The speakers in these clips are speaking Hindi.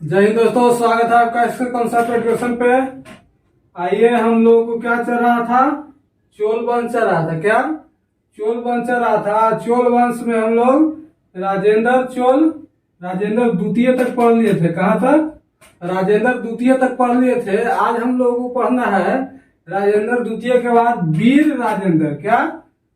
जय हिंद दोस्तों, स्वागत है आपका इस कॉन्सेप्ट एजुकेशन पे। आइए, हम लोगों को क्या चल रहा था? चोल वंश चल रहा था। क्या चोल वंश चल रहा था? चोल वंश में हम लोग राजेंद्र द्वितीय तक पढ़ लिए थे। कहाँ तक? राजेंद्र द्वितीय तक पढ़ लिए थे। आज हम लोगों को पढ़ना है राजेंद्र द्वितीय के बाद वीर राजेंद्र। क्या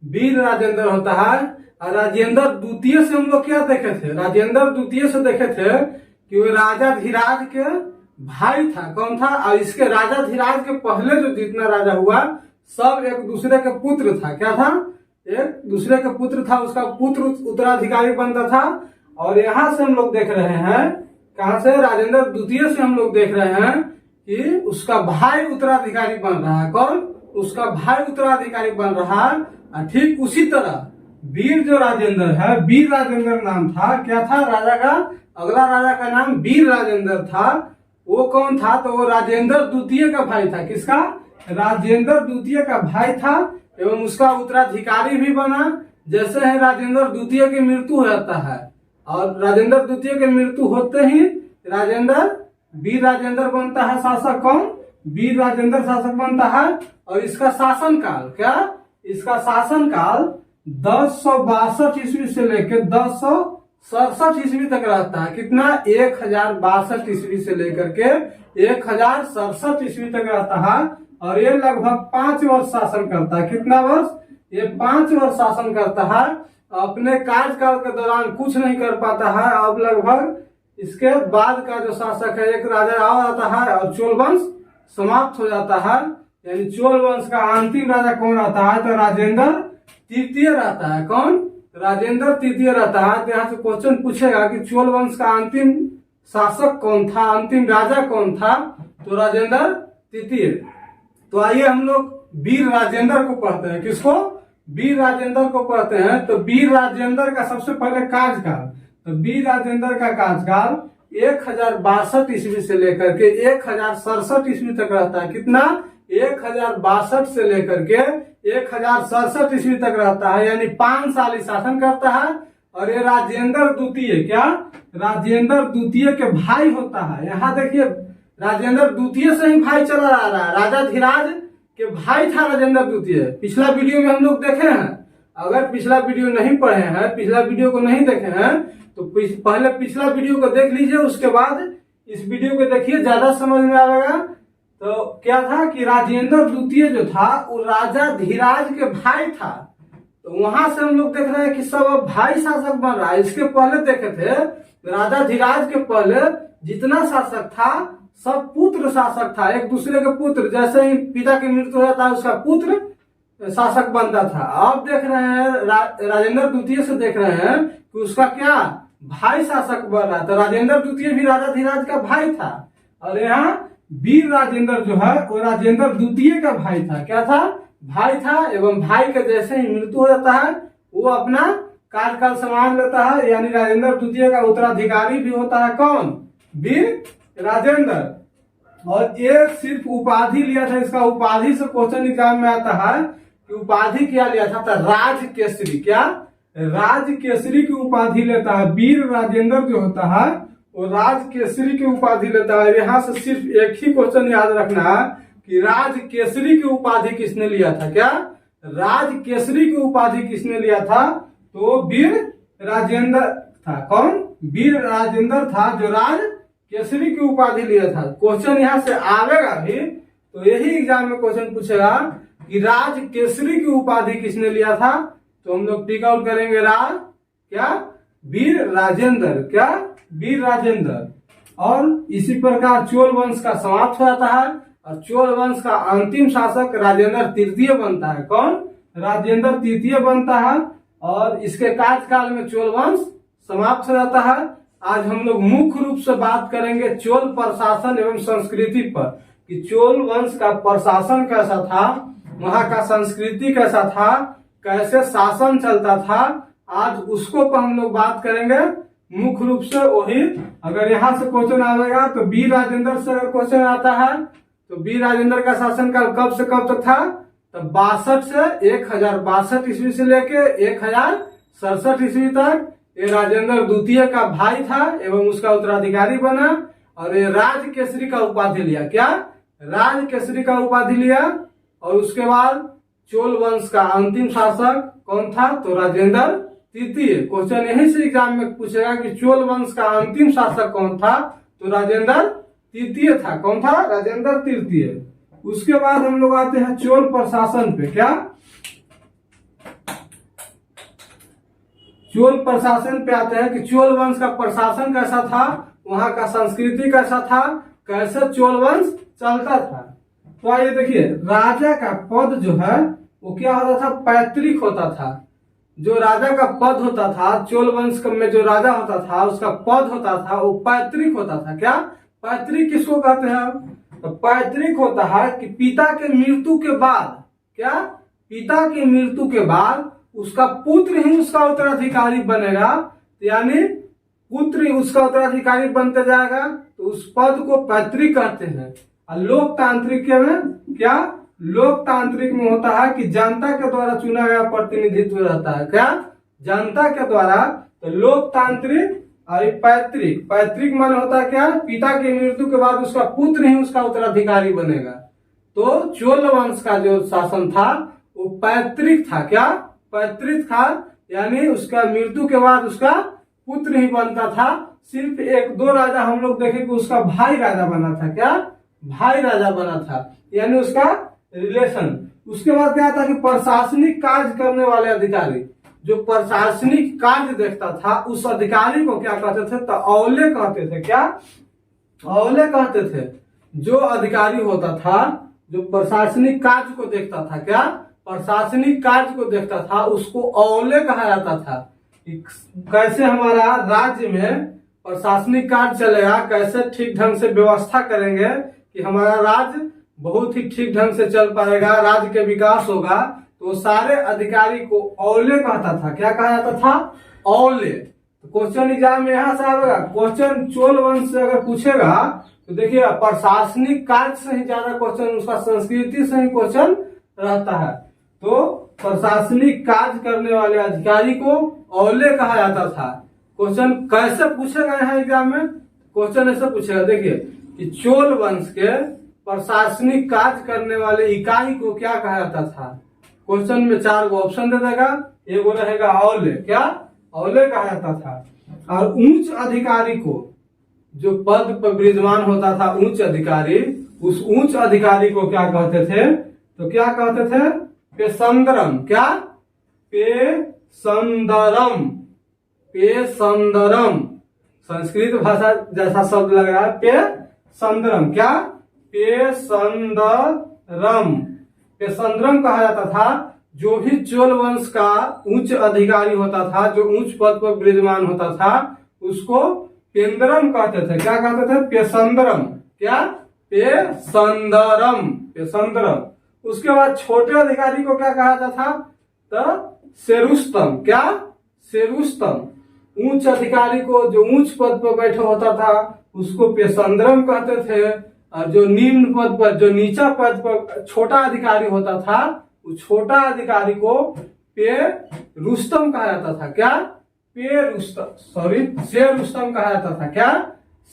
वीर राजेंद्र होता है? और राजेंद्र द्वितीय से हम लोग क्या देखे थे? राजेंद्र द्वितीय से देखे थे कि वो राजा धीराज के भाई था। कौन था? और इसके राजा धीराज के पहले जो जितना राजा हुआ सब एक दूसरे के पुत्र था। क्या था? एक दूसरे के पुत्र था। उसका पुत्र उत्तराधिकारी बनता था। और यहाँ से हम लोग देख रहे हैं, कहा से? राजेंद्र द्वितीय से हम लोग देख रहे हैं कि उसका भाई उत्तराधिकारी बन रहा है। कौन? उसका भाई उत्तराधिकारी बन रहा है। और ठीक उसी तरह वीर जो राजेंद्र है, वीर राजेंद्र नाम था। क्या था राजा का? अगला राजा का नाम वीर राजेंद्र था। वो कौन था? तो वो राजेंद्र द्वितीय का भाई था। किसका? राजेंद्र द्वितीय का भाई था एवं उसका उत्तराधिकारी भी बना। जैसे है राजेंद्र द्वितीय की मृत्यु हो जाता है और राजेंद्र द्वितीय की मृत्यु होते ही वीर राजेंद्र बनता है शासक। कौन? वीर राजेंद्र शासक बनता है। और इसका शासन काल क्या? इसका शासन काल 1062 ईस्वी से लेकर 1067 ईस्वी तक रहता है। कितना? 1062 ईस्वी से लेकर के 1067 ईस्वी तक रहता है। और ये लगभग 5 वर्ष शासन करता है। कितना वर्ष? ये 5 वर्ष शासन करता है। अपने कार्यकाल के दौरान कुछ नहीं कर पाता है। अब लगभग इसके बाद का जो शासक है, एक राजा और आता है और चोल वंश समाप्त हो जाता है। यानी चोल वंश का अंतिम राजा कौन आता है? तो राजेंद्र तृतीय रहता है। कौन? राजेंद्र तृतीय रहता है। तो यहाँ से क्वेश्चन पूछेगा कि चोल वंश का अंतिम शासक कौन था, अंतिम राजा कौन था? तो राजेंद्र तृतीय। तो आइए हम लोग वीर राजेंद्र को पढ़ते हैं। किसको? वीर राजेंद्र को पढ़ते हैं। तो वीर राजेंद्र का सबसे पहले कार्यकाल, तो वीर राजेंद्र का कार्यकाल 1062 ईस्वी से लेकर के 1067 ईस्वी तक रहता है। कितना? 1062 से लेकर के 1067 ईस्वी तक रहता है। यानी 5 साल शासन करता है। और ये राजेंद्र द्वितीय, क्या? राजेंद्र द्वितीय के भाई होता है। यहाँ देखिए, राजेंद्र द्वितीय से ही भाई चला आ रहा है। राजा धीराज के भाई था राजेंद्र द्वितीय। पिछला वीडियो में हम लोग देखे हैं। अगर पिछला वीडियो नहीं पढ़े हैं, पिछला वीडियो को नहीं देखे हैं, तो पहले पिछला वीडियो को देख लीजिए, उसके बाद इस वीडियो को देखिए, ज्यादा समझ में आएगा। तो क्या था कि राजेंद्र द्वितीय जो था वो राजा धीराज के भाई था। तो वहां से हम लोग देख रहे हैं कि सब भाई शासक बन रहा है। इसके पहले देखे थे राजा धीराज के पहले जितना शासक था सब पुत्र शासक था। एक दूसरे के पुत्र, जैसे ही पिता की मृत्यु हो जाता है उसका पुत्र शासक बनता था। अब देख रहे हैं राजेंद्र द्वितीय से देख रहे हैं कि उसका क्या? भाई शासक बन रहा था। राजेंद्र द्वितीय भी राजा धीराज का भाई था। और यहाँ वीर राजेंद्र जो है वो राजेंद्र द्वितीय का भाई था। क्या था? भाई था। एवं भाई के जैसे ही मृत्यु हो जाता है वो अपना कार्यकाल संभाल लेता है। यानी राजेंद्र द्वितीय का उत्तराधिकारी भी होता है। कौन? वीर राजेंद्र। और ये सिर्फ उपाधि लिया था। इसका उपाधि से क्वेश्चन एग्जाम में आता है कि उपाधि क्या लिया था? तो राज केसरी। क्या? राज केसरी की उपाधि लेता है। वीर राजेंद्र जो होता है वो राज केसरी की उपाधि लेता है। यहाँ से सिर्फ एक ही क्वेश्चन याद रखना है कि राज केसरी की उपाधि किसने लिया था? क्या? राज केसरी की उपाधि किसने लिया था? तो वीर राजेंद्र था। कौन? वीर राजेंद्र था जो राज केसरी की उपाधि लिया था। क्वेश्चन यहाँ से आवेगा भी, तो यही एग्जाम में क्वेश्चन पूछेगा कि राज केसरी की उपाधि किसने लिया था? तो हम लोग टिक आउट करेंगे राज क्या? वीर राजेंद्र। क्या? वीर राजेंद्र। और इसी प्रकार चोल वंश का समाप्त हो जाता है और चोल वंश का अंतिम शासक राजेंद्र तृतीय बनता है। कौन? राजेंद्र तृतीय बनता है। और इसके कार्यकाल में चोल वंश समाप्त हो जाता है। आज हम लोग मुख्य रूप से बात करेंगे चोल प्रशासन एवं संस्कृति पर, कि चोल वंश का प्रशासन कैसा था, वहां का संस्कृति कैसा था, कैसे शासन चलता था। आज उसको पर हम लोग बात करेंगे मुख्य रूप से। वही अगर यहाँ से क्वेश्चन आएगा तो वीर राजेंद्र से अगर क्वेश्चन आता है तो वीर राजेंद्र का शासनकाल कब से कब तक था? तो 62 से 1062 ईस्वी से लेके 1067 ईस्वी तक ये राजेंद्र द्वितीय का भाई था एवं उसका उत्तराधिकारी बना। और ये राज केसरी का उपाधि लिया। क्या? राज केसरी का उपाधि लिया। और उसके बाद चोल वंश का अंतिम शासक कौन था? तो राजेंद्र तृतीय। क्वेश्चन यहीं से एग्जाम में पूछेगा कि चोल वंश का अंतिम शासक कौन था? तो राजेंद्र तृतीय था। कौन था? राजेंद्र तृतीय। उसके बाद हम लोग आते हैं चोल प्रशासन पे। क्या? चोल प्रशासन पे आते हैं कि चोल वंश का प्रशासन कैसा था, वहां का संस्कृति कैसा था, कैसे चोल वंश चलता था। तो आइए देखिए, राजा का पद जो है वो क्या होता था? पैतृक होता था। जो राजा का पद होता था, चोल वंश में जो राजा होता था उसका पद होता था वो पैतृक होता था। क्या? पैतृक किसको कहते हैं? तो पैतृक होता है कि पिता के मृत्यु के बाद, क्या? पिता की मृत्यु के बाद उसका पुत्र ही उसका उत्तराधिकारी बनेगा, यानी पुत्र ही उसका उत्तराधिकारी बनते जाएगा, तो उस पद को पैतृक कहते हैं। और लोकतांत्रिक में क्या? लोकतांत्रिक में होता है कि जनता के द्वारा चुना गया प्रतिनिधित्व रहता है। क्या? जनता के द्वारा। तो लोकतांत्रिक और पैतृक, पैतृक मान होता है क्या? पिता की मृत्यु के बाद उसका पुत्र ही उसका उत्तराधिकारी बनेगा। तो चोल वंश का जो शासन था वो पैतृक था। क्या? पैतृक था, यानी उसका मृत्यु के बाद उसका पुत्र ही बनता था। सिर्फ एक दो राजा हम लोग देखे कि उसका भाई राजा बना था। क्या? भाई राजा बना था, यानी उसका रिलेशन। उसके बाद क्या था कि प्रशासनिक कार्य करने वाले अधिकारी, जो प्रशासनिक कार्य देखता था उस अधिकारी को क्या कहते थे? तो औले कहते थे। क्या? औले कहते थे। जो अधिकारी होता था जो प्रशासनिक कार्य को देखता था, क्या? प्रशासनिक कार्य को देखता था, उसको औले कहा जाता था। कैसे हमारा राज्य में प्रशासनिक कार्य चलेगा, कैसे ठीक ढंग से व्यवस्था करेंगे कि हमारा राज्य बहुत ही ठीक ढंग से चल पाएगा, राज्य के विकास होगा, तो सारे अधिकारी को औले कहता था। क्या कहा जाता था? औले। तो क्वेश्चन एग्जाम में यहां से आएगा। क्वेश्चन चोल वंश से अगर पूछेगा तो देखिए प्रशासनिक कार्य से ही ज्यादा क्वेश्चन, उसका संस्कृति से ही क्वेश्चन रहता है। तो प्रशासनिक कार्य करने वाले अधिकारी को औले कहा जाता था। क्वेश्चन कैसे पूछेगा यहाँ एग्जाम में? क्वेश्चन ऐसे पूछेगा, देखिए कि चोल वंश के प्रशासनिक कार्य करने वाले इकाई को क्या कहा जाता था। क्वेश्चन में 4 गो ऑप्शन दे देगा, एक वो रहेगा औले। क्या? औले कहा जाता था। और उच्च अधिकारी को, जो पद पर विराजमान होता था उच्च अधिकारी, उस उच्च अधिकारी को क्या कहते थे? तो क्या कहते थे? पेशंदरम। क्या? पेशंदरम। पेशंदरम संस्कृत भाषा जैसा शब्द लग रहा है। पेशंदरम। क्या? पेशंदरम। पेशंदरम कहा जाता था। जो भी चोल वंश का उच्च अधिकारी होता था, जो उच्च पद पर विराजमान होता था, उसको पेंदरम कहते थे। क्या कहते थे? पेशंदरम। क्या? पेशंदरम। पेशंदरम। उसके बाद छोटे अधिकारी को क्या कहा जाता था? तो सेरुस्तम। क्या? सेरुस्तम। उच्च अधिकारी को, जो उच्च पद पर बैठा होता था, उसको पेशंदरम कहते थे। और जो निम्न पद पर, जो नीचा पद पर छोटा अधिकारी होता था, उस छोटा अधिकारी को पे रुस्तम कहा जाता था। क्या? पे रुस्तम, सॉरी, से रुस्तम कहा जाता था। क्या?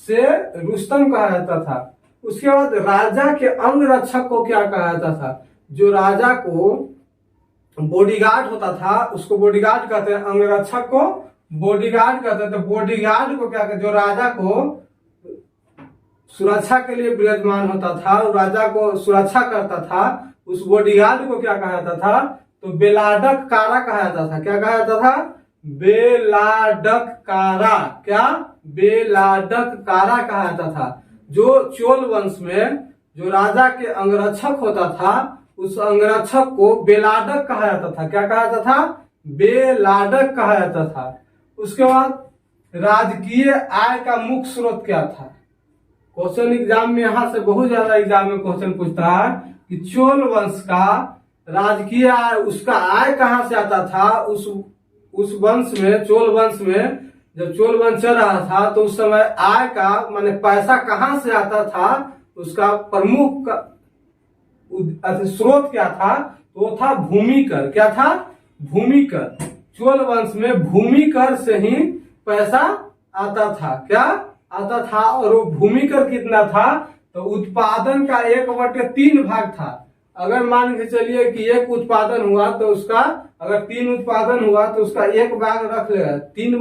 से रुस्तम कहा जाता था। उसके बाद राजा के अंग रक्षक को क्या कहा जाता था? जो राजा को बॉडीगार्ड होता था उसको बॉडीगार्ड कहते हैं, अंग रक्षक को बॉडीगार्ड कहते थे। बॉडीगार्ड को क्या कहते? जो राजा को सुरक्षा के लिए विराजमान होता था, राजा को सुरक्षा करता था, उस बॉडीगार्ड को क्या कहा जाता था? तो बेलाडक कारा कहा जाता था। क्या कहा जाता था? बेलाडक कारा। क्या? बेलाडक कारा कहा जाता था। जो चोल वंश में जो राजा के अंगरक्षक होता था, उस अंगरक्षक को बेलाडक कहा जाता था। क्या कहा जाता था? बेलाडक कहा जाता था। उसके बाद राजकीय आय का मुख्य स्रोत क्या था? क्वेश्चन एग्जाम में यहां से बहुत ज्यादा एग्जाम में क्वेश्चन पूछता है कि चोल वंश का राजकीय आय, उसका आय कहां से आता था? उस वंश में, चोल वंश में जब चोल वंश चल रहा था तो उस समय आय का माने पैसा कहां से आता था? उसका प्रमुख स्रोत क्या था? तो वो था भूमि कर। क्या था? भूमि कर। चोल वंश में भूमि कर से ही पैसा आता था। क्या? आता था और वो भूमि कर कितना था, तो उत्पादन का 1/3 भाग था। अगर मान के चलिए कि एक उत्पादन हुआ तो उसका, अगर 3 उत्पादन हुआ तो उसका 1 भाग रख लेगा, 1/3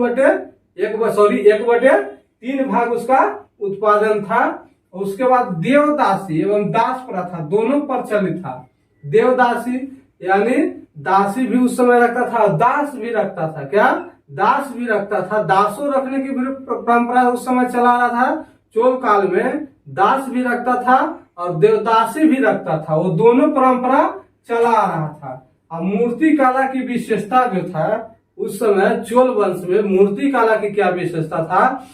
भाग उसका उत्पादन था। उसके बाद देवदासी एवं दास प्रथा दोनों प्रचलित था। देवदासी यानी दासी भी उस समय रखता था, दास भी रखता था। क्या? दास भी रखता था। दासों रखने की भी परंपरा उस समय चला रहा था। चोल काल में दास भी रखता था और देवदासी भी रखता था, वो दोनों परंपरा चला आ रहा था। अब मूर्ति कला की विशेषता जो था उस समय चोल वंश में, मूर्ति कला की क्या विशेषता था,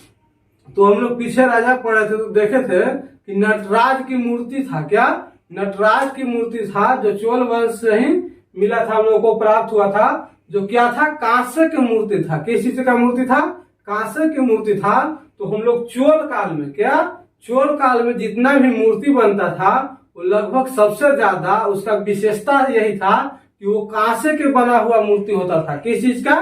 तो हम लोग पीछे राजा पढ़े थे तो देखे थे कि नटराज की मूर्ति था। क्या? नटराज की मूर्ति था, जो चोल वंश से ही मिला था, हम लोग को प्राप्त हुआ था। जो क्या था? कांसे की मूर्ति था। किस चीज का मूर्ति था? कांसे की मूर्ति था। तो हम लोग चोल काल में, क्या, चोल काल में जितना भी मूर्ति बनता था वो लगभग सबसे ज्यादा उसका विशेषता यही था कि वो कांसे के बना हुआ मूर्ति होता था। किस चीज का?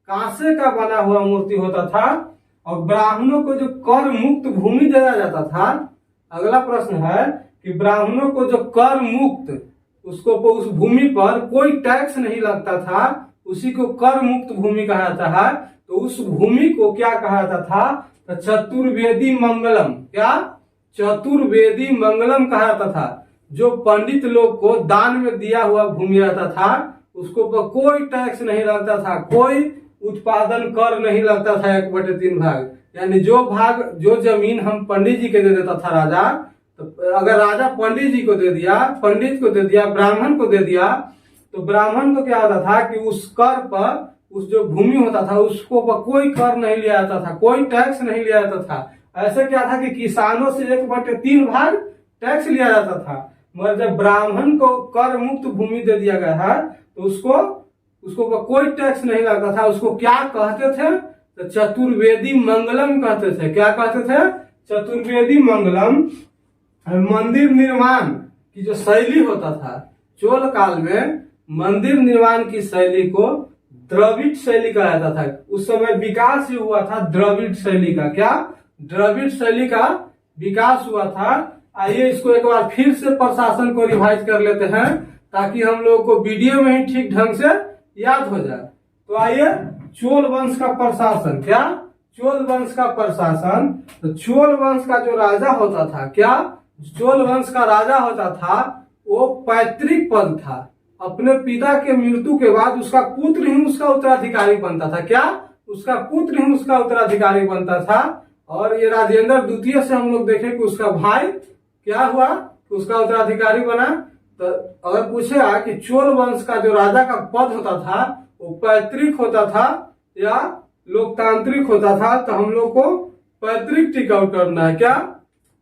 कांसे का बना हुआ मूर्ति होता था। और ब्राह्मणों को जो कर मुक्त भूमि दिया जाता था, अगला प्रश्न है कि ब्राह्मणों को जो कर मुक्त, उसको उस भूमि पर कोई टैक्स नहीं लगता था, उसी को कर मुक्त भूमि कहा जाता है। तो उस भूमि को क्या कहा जाता था? तो चतुर्वेदी मंगलम। क्या? चतुर्वेदी मंगलम कहा जाता था। जो पंडित लोग को दान में दिया हुआ भूमि रहता था उसको पर कोई टैक्स नहीं लगता था, कोई उत्पादन कर नहीं लगता था। 1/3 भाग यानी जो भाग, जो जमीन हम पंडित जी के दे देता था राजा, तो अगर राजा पंडित जी को दे दिया, पंडित को दे दिया, ब्राह्मण को दे दिया, तो ब्राह्मण को क्या होता था कि उस कर पर, उस जो भूमि होता था उसको पर कोई कर नहीं लिया जाता था, कोई टैक्स नहीं लिया जाता था। ऐसे क्या था कि किसानों से 1/3 भाग टैक्स लिया जाता था। मगर जब ब्राह्मण को कर मुक्त भूमि दे दिया गया है तो उसको पर कोई टैक्स नहीं लगता था। उसको क्या कहते थे? तो चतुर्वेदी मंगलम कहते थे। क्या कहते थे? चतुर्वेदी मंगलम। मंदिर निर्माण की जो शैली होता था चोल काल में, मंदिर निर्माण की शैली को द्रविड़ शैली कहा जाता था। उस समय विकास ही हुआ था द्रविड़ शैली का। क्या? द्रविड़ शैली का विकास हुआ था। आइए इसको एक बार फिर से प्रशासन को रिवाइज कर लेते हैं ताकि हम लोगों को वीडियो में ही ठीक ढंग से याद हो जाए। तो आइए, चोल वंश का प्रशासन। क्या? चोल वंश का प्रशासन। तो चोल वंश का जो राजा होता था, क्या, चोल वंश का राजा होता था वो पैतृक पद था। अपने पिता के मृत्यु के बाद उसका पुत्र ही उसका उत्तराधिकारी बनता था। क्या? उसका पुत्र ही उसका उत्तराधिकारी बनता था। और ये राजेंद्र द्वितीय से हम लोग देखें कि उसका भाई क्या हुआ, उसका उत्तराधिकारी बना। तो अगर पूछेगा कि चोल वंश का जो राजा का पद होता था वो पैतृक होता था या लोकतांत्रिक होता था, तो हम लोग को पैतृक टिक आउट करना है। क्या?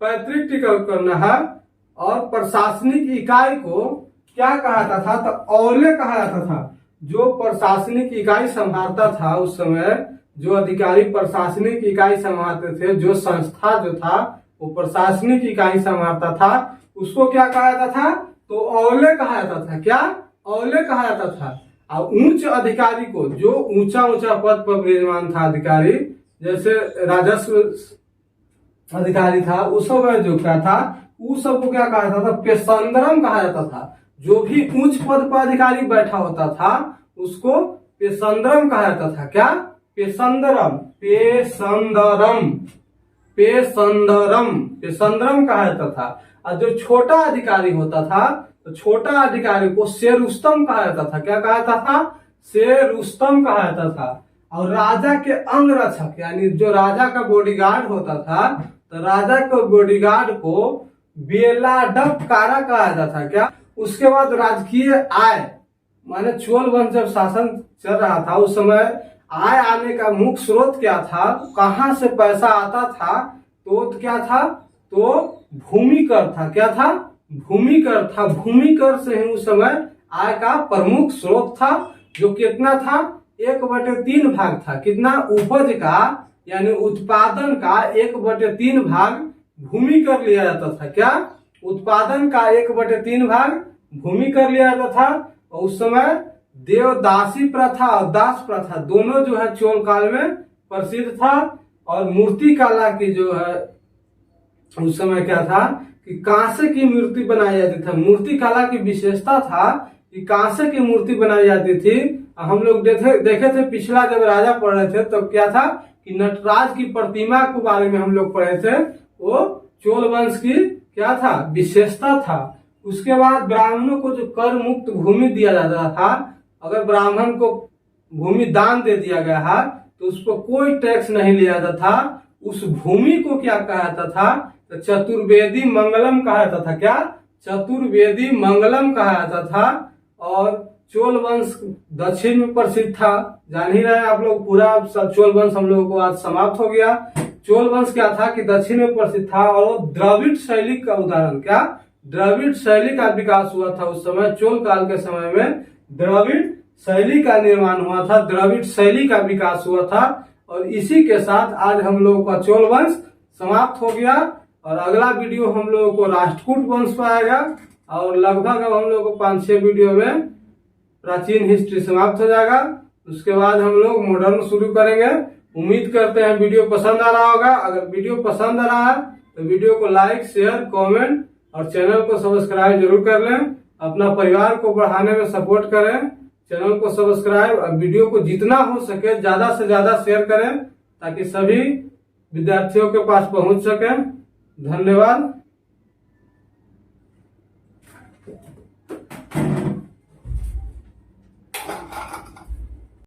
पैतृक टिक आउट करना है। और प्रशासनिक इकाई को क्या कहा जाता था? तो औले कहा जाता था। जो प्रशासनिक इकाई संभालता था उस समय, जो अधिकारी प्रशासनिक इकाई संभालते थे, जो संस्था जो था वो प्रशासनिक इकाई संभालता था, उसको क्या कहा जाता था? तो औले कहा जाता था। क्या? औले कहा जाता था। और उच्च अधिकारी को, जो ऊंचा ऊंचा पद पर विराजमान था अधिकारी, जैसे राजस्व अधिकारी था, उस समय जो क्या था, उस सबको क्या कहा जाता था? पेशंदरम कहा जाता था। जो भी उच्च पद पर अधिकारी बैठा होता था उसको पेशंदरम कहा जाता था। क्या? पेशंदरम, पेशंदरम, पेशंदरम, पेशंदरम कहा जाता था। और जो छोटा अधिकारी होता था तो छोटा अधिकारी को शेरुस्तम कहा जाता था। क्या कहा जाता था? शेरुस्तम कहा जाता था। और राजा के अंगरक्षक यानी जो राजा का बॉडीगार्ड होता था, तो राजा के बॉडीगार्ड को बेलाडपकारा कहा जाता था। क्या? उसके बाद राजकीय आय, माने चोल वंश जब शासन चल रहा था उस समय आय आने का मुख्य स्रोत क्या था, कहां से पैसा आता था? तो क्या था? तो भूमि कर था। क्या था? भूमि कर था। भूमि कर से ही उस समय आय का प्रमुख स्रोत था, जो कितना था? 1/3 भाग था। कितना? उपज का यानी उत्पादन का 1/3 भाग भूमि कर लिया जाता था। क्या? उत्पादन का 1/3 भाग भूमि कर लिया जाता था। और उस समय देवदासी प्रथा और दास प्रथा दोनों जो है चोल काल में प्रसिद्ध था। और मूर्ति कला की जो है उस समय क्या था कि कांसे की मूर्ति बनाई जाती थी। मूर्ति कला की विशेषता था कि कांसे की मूर्ति बनाई जाती थी। हम लोग देखे थे पिछला जब राजा पढ़ रहे थे तब तो क्या था कि नटराज की प्रतिमा के बारे में हम लोग पढ़े थे। वो चोल वंश की क्या था विशेषता था। उसके बाद ब्राह्मणों को जो कर मुक्त भूमि दिया जाता था, अगर ब्राह्मण को भूमि दान दे दिया गया है तो उस पर कोई टैक्स नहीं लिया जाता था। उस भूमि को क्या कहा जाता था तो चतुर्वेदी मंगलम कहा जाता था। क्या चतुर्वेदी मंगलम कहा जाता था। और चोल वंश दक्षिण में प्रसिद्ध था, जान ही रहे आप लोग। पूरा चोल वंश हम लोगों को आज समाप्त हो गया। चोल वंश क्या था कि दक्षिण में प्रसिद्ध था और वो द्रविड़ शैली का उदाहरण, क्या द्रविड़ शैली का विकास हुआ था उस समय। चोल काल के समय में द्रविड़ शैली का निर्माण हुआ था, द्रविड़ शैली का विकास हुआ था। और इसी के साथ आज हम लोगों का चोल वंश समाप्त हो गया। और अगला वीडियो हम लोगों को राष्ट्रकूट वंश पर आएगा और लगभग अब हम लोगों को 5-6 वीडियो में प्राचीन हिस्ट्री समाप्त हो जाएगा। उसके बाद हम लोग मॉडर्न शुरू करेंगे। उम्मीद करते हैं वीडियो पसंद आ रहा होगा। अगर वीडियो पसंद आ रहा है तो वीडियो को लाइक, शेयर, कमेंट और चैनल को सब्सक्राइब जरूर कर लें। अपना परिवार को बढ़ाने में सपोर्ट करें। चैनल को सब्सक्राइब और वीडियो को जितना हो सके ज्यादा से ज्यादा शेयर करें ताकि सभी विद्यार्थियों के पास पहुंच सके। धन्यवाद।